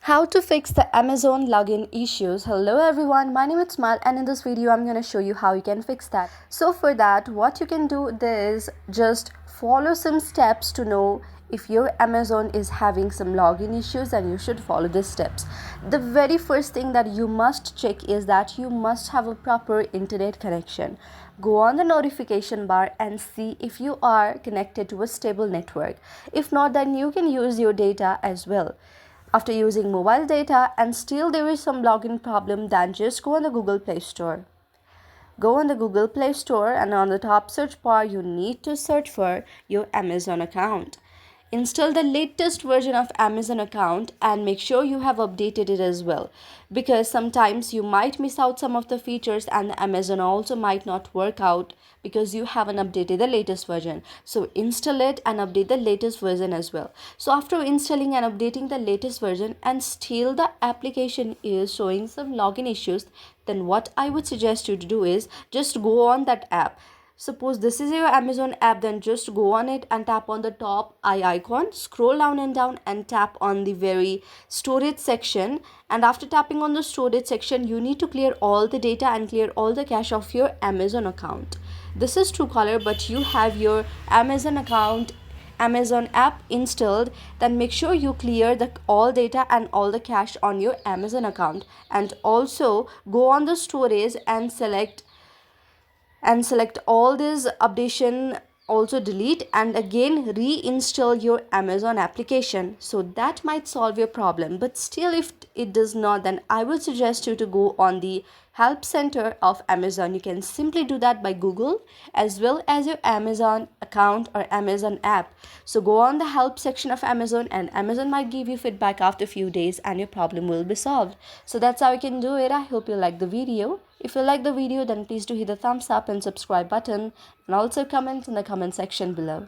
How to fix the Amazon login issues. Hello everyone, my name is Smile and in this video I'm going to show you how you can fix that. So for that, what you can do is just follow some steps to know if your Amazon is having some login issues, and you should follow these steps. The very first thing that you must check is that you must have a proper internet connection. Go on the notification bar and see if you are connected to a stable network. If not, then you can use your data as well. After using mobile data and still there is some login problem, then just go on the Google Play Store. Go on the Google Play Store and on the top search bar you need to search for your Amazon account. Install the latest version of Amazon account and make sure you have updated it as well, because sometimes you might miss out some of the features and the Amazon also might not work out because you haven't updated the latest version. So install it and update the latest version as well. So after installing and updating the latest version and still the application is showing some login issues, then what I would suggest you to do is just go on that app. Suppose this is your Amazon app, then just go on it and tap on the top eye icon, scroll down and tap on the very storage section. And after tapping on the storage section, you need to clear all the data and clear all the cache of your Amazon account. This is Truecaller, but you have your Amazon account, Amazon app installed, then make sure you clear the all data and all the cache on your Amazon account. And also go on the storage and select all this updation, also delete and again reinstall your Amazon application. So that might solve your problem, but still if it does not, then I would suggest you to go on the help center of Amazon. You can simply do that by Google as well as your Amazon account or Amazon app. So go on the help section of Amazon and Amazon might give you feedback after a few days and your problem will be solved. So that's how you can do it. I hope you like the video. If you like the video, then please do hit the thumbs up and subscribe button, and also comment in the comment section below.